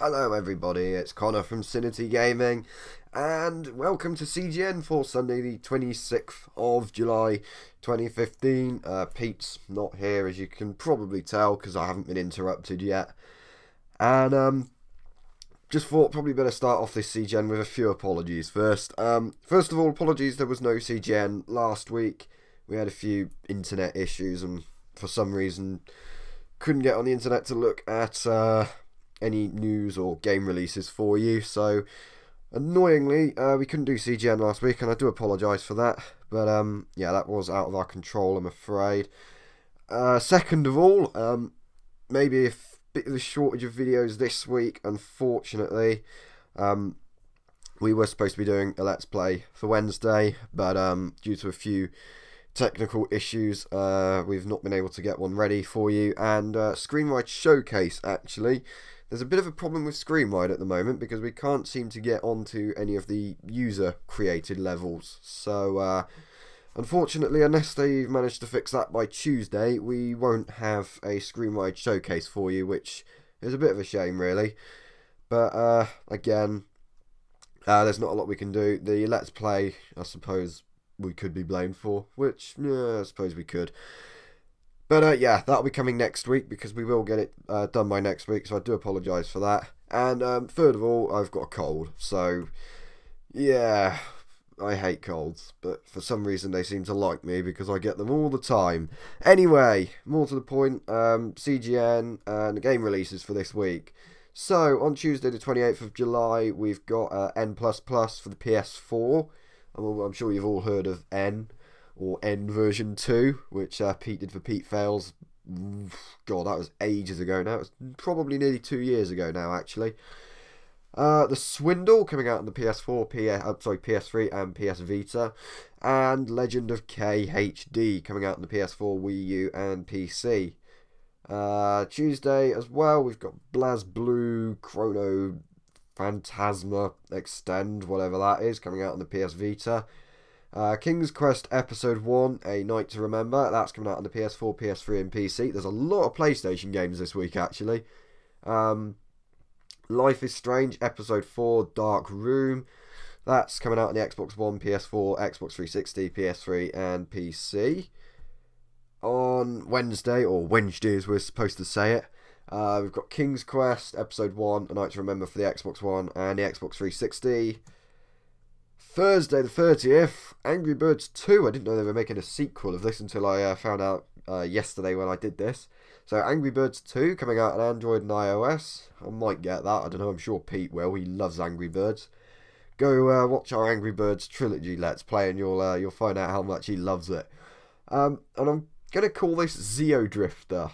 Hello everybody, it's Connor from Cinity Gaming, and welcome to CGN for Sunday the 26th of July 2015. Pete's not here, as you can probably tell, because I haven't been interrupted yet. And just thought probably better start off this CGN with a few apologies first. First of all, apologies there was no CGN last week. We had a few internet issues and for some reason couldn't get on the internet to look at any news or game releases for you, so annoyingly we couldn't do CGN last week, and I do apologise for that, but yeah, that was out of our control, I'm afraid. Second of all, maybe a bit of a shortage of videos this week, unfortunately. We were supposed to be doing a Let's Play for Wednesday, but due to a few technical issues, we've not been able to get one ready for you. And Screenride Showcase, actually, there's a bit of a problem with Screenride at the moment because we can't seem to get onto any of the user created levels. So unfortunately, unless they've managed to fix that by Tuesday, we won't have a Screenride Showcase for you, which is a bit of a shame really. But again, there's not a lot we can do. The Let's Play, I suppose we could be blamed for, which, yeah, I suppose we could. But yeah, that'll be coming next week because we will get it done by next week, so I do apologise for that. And third of all, I've got a cold, so yeah, I hate colds, but for some reason they seem to like me because I get them all the time. Anyway, more to the point, CGN and the game releases for this week. So, on Tuesday the 28th of July, we've got N++ for the PS4. I'm sure you've all heard of N, or N version 2, which Pete did for Pete Fails. God, that was ages ago now. It was probably nearly 2 years ago now, actually. The Swindle, coming out on the PS4, PS3 and PS Vita. And Legend of K HD, coming out on the PS4, Wii U and PC. Tuesday as well, we've got BlazBlue Chrono Phantasma Extend, whatever that is, coming out on the PS Vita. King's Quest Episode 1, A Night to Remember, that's coming out on the PS4, PS3 and PC. There's a lot of PlayStation games this week, actually. Life is Strange Episode 4, Dark Room, that's coming out on the Xbox One, PS4, Xbox 360, PS3 and PC. On Wednesday, or Wednesday as we're supposed to say it, we've got King's Quest Episode 1, A Night to Remember for the Xbox One and the Xbox 360. Thursday the 30th, Angry Birds 2. I didn't know they were making a sequel of this until I found out yesterday when I did this. So Angry Birds 2 coming out on Android and iOS. I might get that, I don't know, I'm sure Pete will, he loves Angry Birds. Go watch our Angry Birds trilogy Let's Play and you'll find out how much he loves it. And I'm going to call this Zeo Drifter.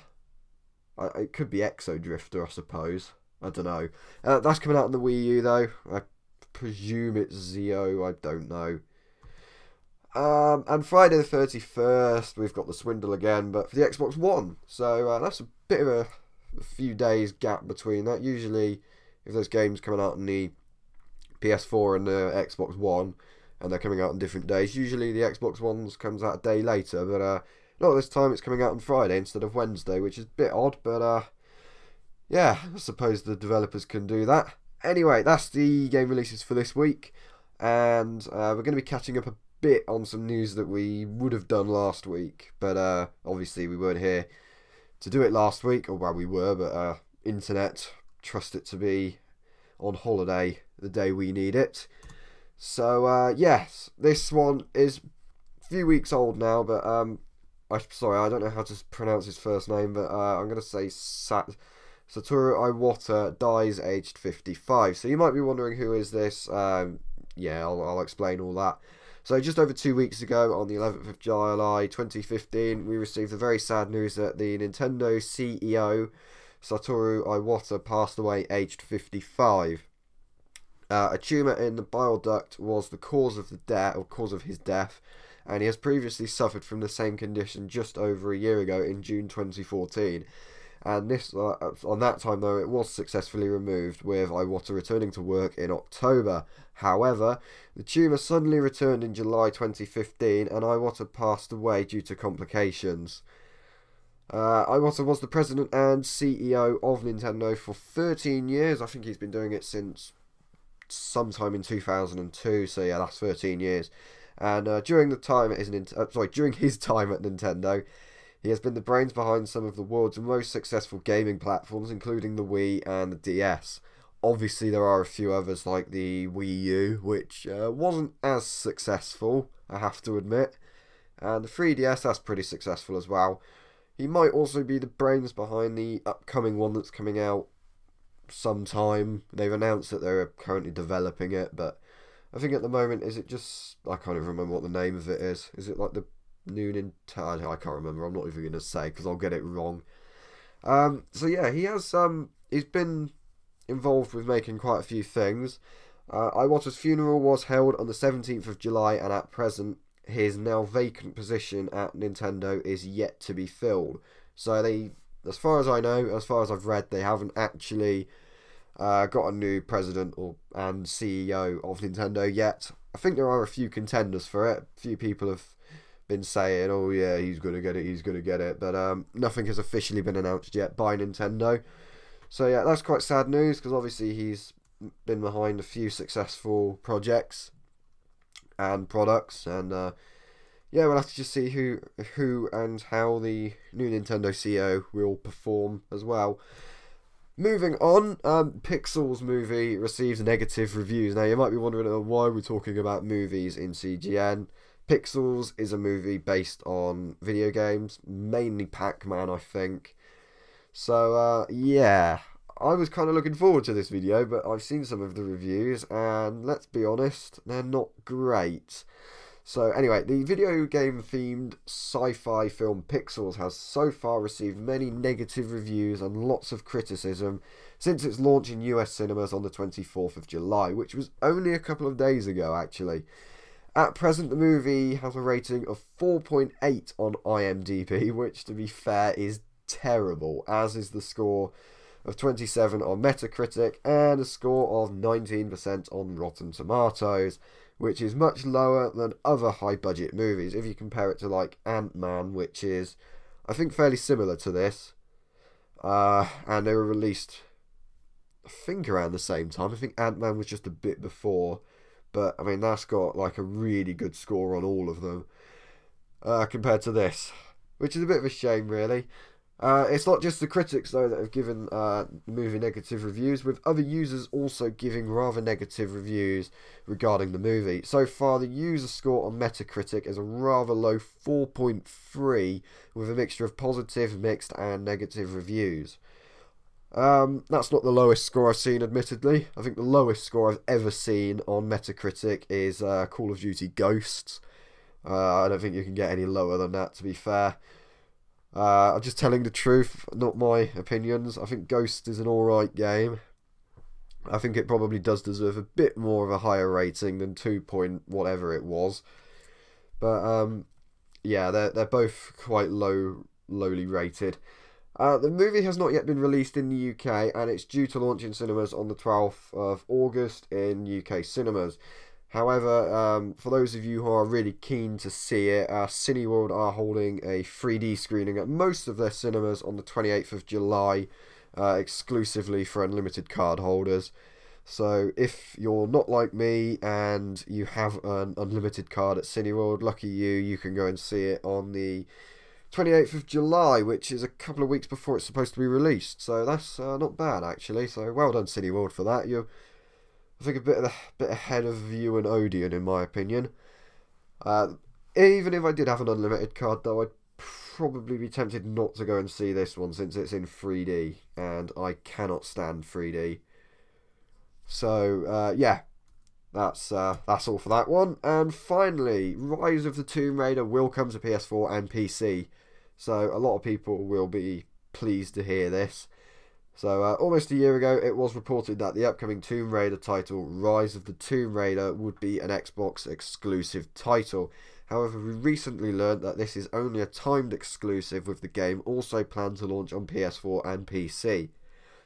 It could be Exo Drifter, I suppose. I don't know. That's coming out on the Wii U, though. I presume it's Zeo. I don't know. And Friday the 31st, we've got the Swindle again, but for the Xbox One. So that's a bit of a few days gap between that. Usually, if there's games coming out on the PS4 and the Xbox One, and they're coming out on different days, usually the Xbox One comes out a day later, but not this time, it's coming out on Friday instead of Wednesday, which is a bit odd, but yeah, I suppose the developers can do that. Anyway, that's the game releases for this week, and we're going to be catching up a bit on some news that we would have done last week, but obviously we weren't here to do it last week, or well, we were, but internet, trust it to be on holiday the day we need it. So yes, this one is a few weeks old now, but sorry, I don't know how to pronounce his first name, but I'm going to say Satoru Iwata dies aged 55. So you might be wondering who is this. Yeah, I'll explain all that. So just over 2 weeks ago, on the 11th of July 2015, we received the very sad news that the Nintendo CEO, Satoru Iwata, passed away aged 55. A tumour in the bile duct was the cause of his death, and he has previously suffered from the same condition just over a year ago in June 2014. And this, on that time though, it was successfully removed, with Iwata returning to work in October. However, the tumour suddenly returned in July 2015, and Iwata passed away due to complications. Iwata was the president and CEO of Nintendo for 13 years. I think he's been doing it since sometime in 2002, so yeah, that's 13 years. And during his time at Nintendo, he has been the brains behind some of the world's most successful gaming platforms, including the Wii and the DS. Obviously, there are a few others like the Wii U, which wasn't as successful, I have to admit. And the 3DS, that's pretty successful as well. He might also be the brains behind the upcoming one that's coming out sometime. They've announced that they're currently developing it, but I think at the moment, is it just... I can't even remember what the name of it is. Is it like the new Nintendo? I can't remember. I'm not even going to say because I'll get it wrong. So yeah, he's been involved with making quite a few things. Iwata's funeral was held on the 17th of July, and at present, his now vacant position at Nintendo is yet to be filled. So they, as far as I know, as far as I've read, they haven't actually got a new president and CEO of Nintendo yet. I think there are a few contenders for it. A few people have been saying, oh yeah, he's going to get it, but nothing has officially been announced yet by Nintendo. So yeah, that's quite sad news, because obviously he's been behind a few successful projects and products, and yeah, we'll have to just see who and how the new Nintendo CEO will perform as well. Moving on, Pixel's movie received negative reviews. Now, you might be wondering why we're talking about movies in CGN. Pixels is a movie based on video games, mainly Pac-Man, I think. So, yeah, I was kind of looking forward to this video, but I've seen some of the reviews, and let's be honest, they're not great. So anyway, the video game themed sci-fi film Pixels has so far received many negative reviews and lots of criticism since its launch in US cinemas on the 24th of July, which was only a couple of days ago actually. At present, the movie has a rating of 4.8 on IMDb, which to be fair is terrible, as is the score of 27 on Metacritic and a score of 19% on Rotten Tomatoes, which is much lower than other high-budget movies. If you compare it to, like, Ant-Man, which is, I think, fairly similar to this. And they were released, I think, around the same time. I think Ant-Man was just a bit before. But, I mean, that's got, like, a really good score on all of them. Compared to this. Which is a bit of a shame, really. It's not just the critics, though, that have given the movie negative reviews, with other users also giving rather negative reviews regarding the movie. So far, the user score on Metacritic is a rather low 4.3, with a mixture of positive, mixed, and negative reviews. That's not the lowest score I've seen, admittedly. I think the lowest score I've ever seen on Metacritic is Call of Duty Ghosts. I don't think you can get any lower than that, to be fair. I'm just telling the truth, not my opinions. I think Ghost is an alright game. I think it probably does deserve a bit more of a higher rating than 2 point whatever it was. But yeah, they're both quite lowly rated. The movie has not yet been released in the UK, and it's due to launch in cinemas on the 12th of August in UK cinemas. However, for those of you who are really keen to see it, Cineworld are holding a 3D screening at most of their cinemas on the 28th of July, exclusively for unlimited card holders. So if you're not like me and you have an unlimited card at Cineworld, lucky you, you can go and see it on the 28th of July, which is a couple of weeks before it's supposed to be released. So that's not bad, actually. So well done, Cineworld, for that. You're, I think, a bit ahead of you and Odeon, in my opinion. Even if I did have an unlimited card, though, I'd probably be tempted not to go and see this one, since it's in 3D, and I cannot stand 3D. So, yeah, that's all for that one. And finally, Rise of the Tomb Raider will come to PS4 and PC. So a lot of people will be pleased to hear this. So almost a year ago, it was reported that the upcoming Tomb Raider title, Rise of the Tomb Raider, would be an Xbox exclusive title. However, we recently learned that this is only a timed exclusive, with the game also planned to launch on PS4 and PC.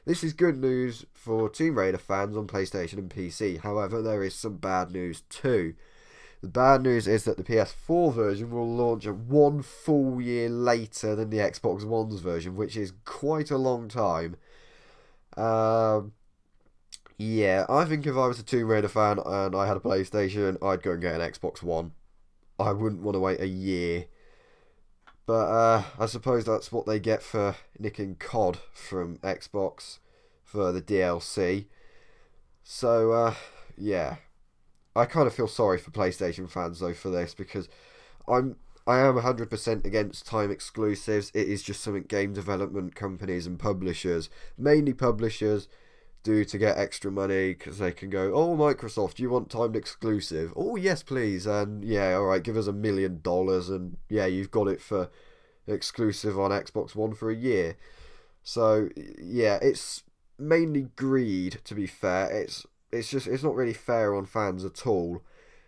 This is good news for Tomb Raider fans on PlayStation and PC. However, there is some bad news too. The bad news is that the PS4 version will launch 1 full year later than the Xbox One's version, which is quite a long time. Yeah, I think if I was a Tomb Raider fan and I had a PlayStation, I'd go and get an Xbox One. I wouldn't want to wait a year. But I suppose that's what they get for nicking COD from Xbox for the DLC. So, yeah. I kind of feel sorry for PlayStation fans, though, for this, because I am 100% against time exclusives. It is just something game development companies and publishers, mainly publishers, do to get extra money, because they can go, oh, Microsoft, do you want timed exclusive? Oh, yes, please. And yeah, alright, give us $1 million, and yeah, you've got it for exclusive on Xbox One for a year. So yeah, it's mainly greed, to be fair. It's not really fair on fans at all,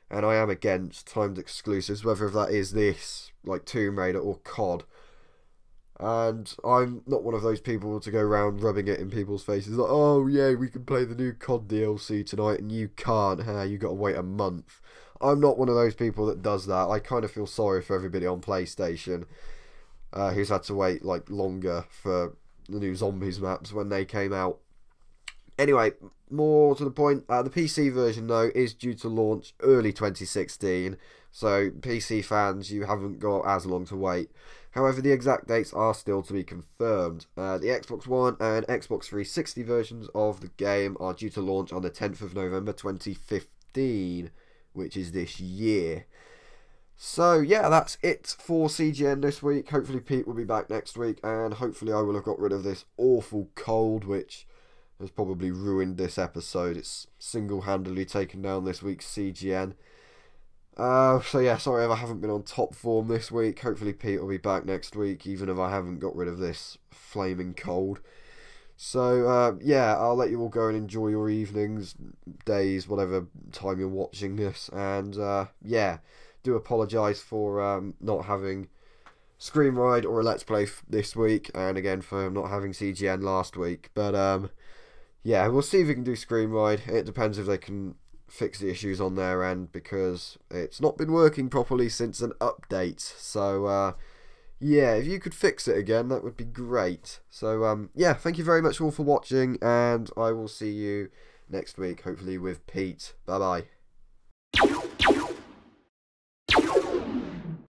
and I am against timed exclusives, whether that is this, like Tomb Raider or COD. And I'm not one of those people to go around rubbing it in people's faces like, oh yeah, we can play the new COD DLC tonight and you can't, you got to wait a month. I'm not one of those people that does that. I kind of feel sorry for everybody on PlayStation who's had to wait like longer for the new Zombies maps when they came out. Anyway, more to the point, the PC version though is due to launch early 2016, so PC fans, you haven't got as long to wait. However, the exact dates are still to be confirmed. The Xbox One and Xbox 360 versions of the game are due to launch on the 10th of November 2015, which is this year. So yeah, that's it for CGN this week. Hopefully Pete will be back next week, and hopefully I will have got rid of this awful cold, which has probably ruined this episode. It's single-handedly taken down this week's CGN. So yeah, sorry if I haven't been on top form this week. Hopefully Pete will be back next week, even if I haven't got rid of this flaming cold. So yeah, I'll let you all go and enjoy your evenings, days, whatever time you're watching this. And yeah, do apologise for not having Scream Ride or a Let's Play this week, and again for not having CGN last week. But yeah, we'll see if we can do Scream Ride. It depends if they can fix the issues on their end, because it's not been working properly since an update. So yeah, if you could fix it again, that would be great. So yeah, thank you very much all for watching, and I will see you next week, hopefully with Pete. Bye bye.